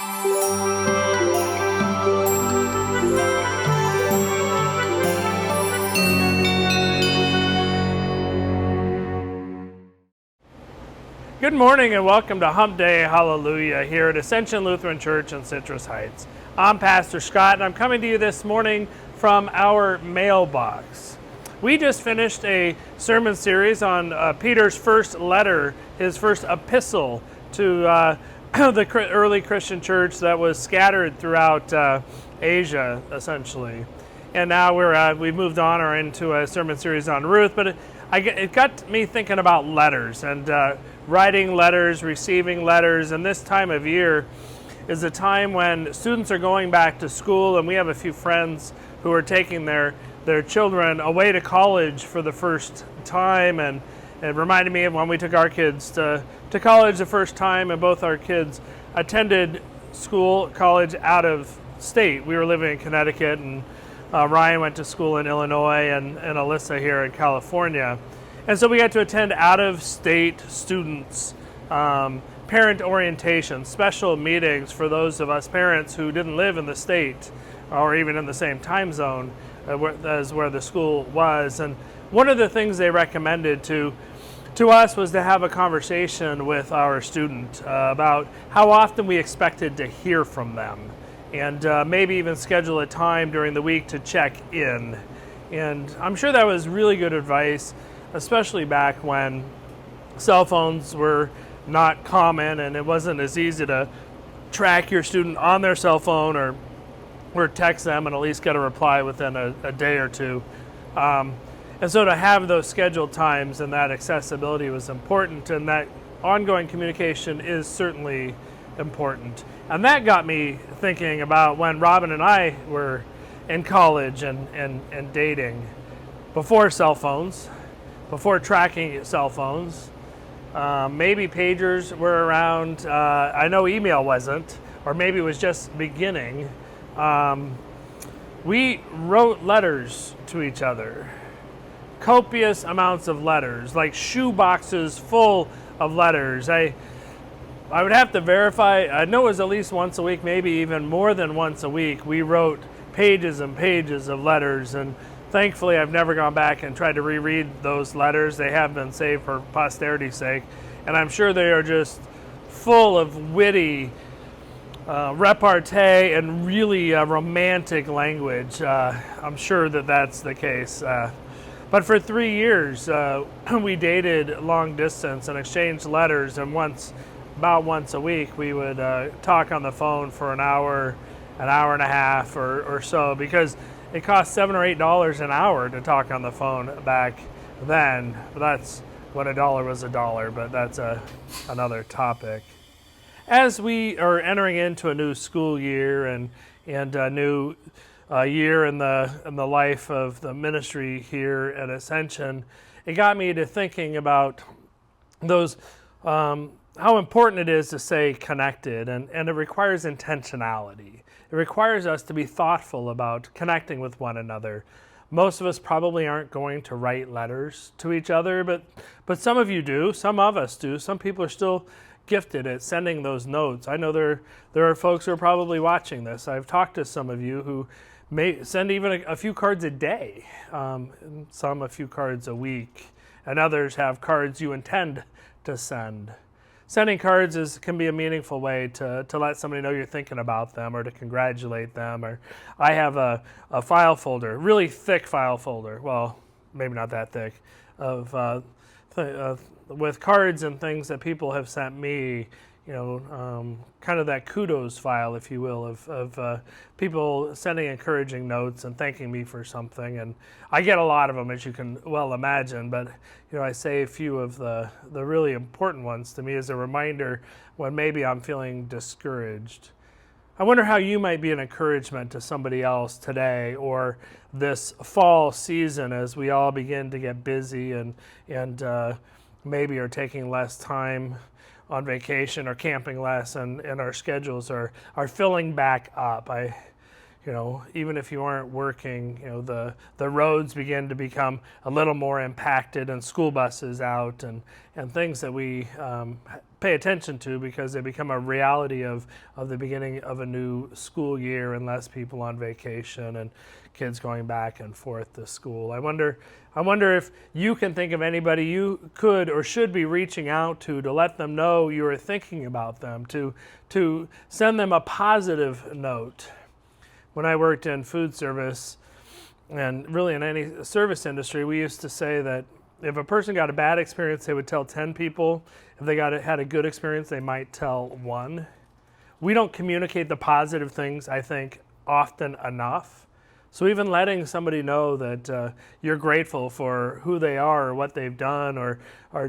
Good morning and welcome to Hump Day Hallelujah here at Ascension Lutheran Church in Citrus Heights. I'm Pastor Scott and I'm coming to you this morning from our mailbox. We just finished a sermon series on Peter's first letter, his first epistle to the early Christian church that was scattered throughout Asia, essentially. And now we've moved on or into a sermon series on Ruth, but it got me thinking about letters and writing letters, receiving letters, and this time of year is a time when students are going back to school, and we have a few friends who are taking their children away to college for the first time, and it reminded me of when we took our kids to college the first time, and both our kids attended college out of state. We were living in Connecticut, and Ryan went to school in Illinois, and Alyssa here in California. And so we got to attend out-of-state students, parent orientation, special meetings for those of us parents who didn't live in the state or even in the same time zone as where the school was. And one of the things they recommended to us was to have a conversation with our student about how often we expected to hear from them, and maybe even schedule a time during the week to check in. And I'm sure that was really good advice, especially back when cell phones were not common and it wasn't as easy to track your student on their cell phone or text them and at least get a reply within a day or two. And so to have those scheduled times and that accessibility was important, and that ongoing communication is certainly important. And that got me thinking about when Robin and I were in college and dating, before cell phones, before tracking cell phones. Maybe pagers were around. I know email wasn't, or maybe it was just beginning. We wrote letters to each other, copious amounts of letters, like shoe boxes full of letters. I would have to verify. I know it was at least once a week, maybe even more than once a week. We wrote pages and pages of letters, and thankfully, I've never gone back and tried to reread those letters. They have been saved for posterity's sake, and I'm sure they are just full of witty repartee and really romantic language. I'm sure that that's the case. But for 3 years, we dated long distance and exchanged letters, and about once a week, we would talk on the phone for an hour and a half or so, because it cost $7 or $8 an hour to talk on the phone back then. That's when $1 was $1, but that's another topic. As we are entering into a new school year and a new year in the life of the ministry here at Ascension, it got me to thinking about those how important it is to stay connected, and it requires intentionality. It requires us to be thoughtful about connecting with one another. Most of us probably aren't going to write letters to each other, but some of you do, some of us do. Some people are still gifted at sending those notes. I know there are folks who are probably watching this. I've talked to some of you who may send even a few cards a day, some a few cards a week, and others have cards you intend to send. Sending cards can be a meaningful way to let somebody know you're thinking about them, or to congratulate them. Or I have a file folder, really thick file folder, well, maybe not that thick, with cards and things that people have sent me, kind of that kudos file, if you will, of people sending encouraging notes and thanking me for something. And I get a lot of them, as you can well imagine, but I say a few of the really important ones to me as a reminder when maybe I'm feeling discouraged. I wonder how you might be an encouragement to somebody else today or this fall season, as we all begin to get busy and maybe are taking less time on vacation or camping less, and our schedules are filling back up. Even if you aren't working, the roads begin to become a little more impacted, and school buses out, and things that we pay attention to because they become a reality of the beginning of a new school year and less people on vacation and kids going back and forth to school. I wonder if you can think of anybody you could or should be reaching out to let them know you are thinking about them, to send them a positive note. When I worked in food service, and really in any service industry, we used to say that if a person got a bad experience, they would tell 10 people. If they had a good experience, they might tell one. We don't communicate the positive things, I think, often enough. So even letting somebody know that you're grateful for who they are or what they've done, or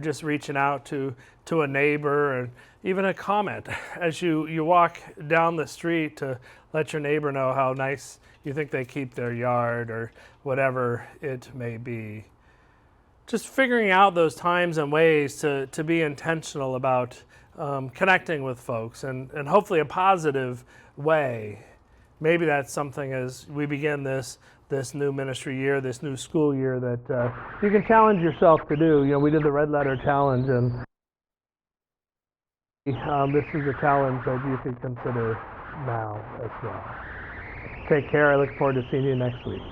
just reaching out to a neighbor, and even a comment as you walk down the street to let your neighbor know how nice you think they keep their yard or whatever it may be. Just figuring out those times and ways to be intentional about connecting with folks, and hopefully a positive way. Maybe that's something as we begin this new ministry year, this new school year, that you can challenge yourself to do. We did the Red Letter Challenge, and this is a challenge that you could consider now as well. Take care. I look forward to seeing you next week.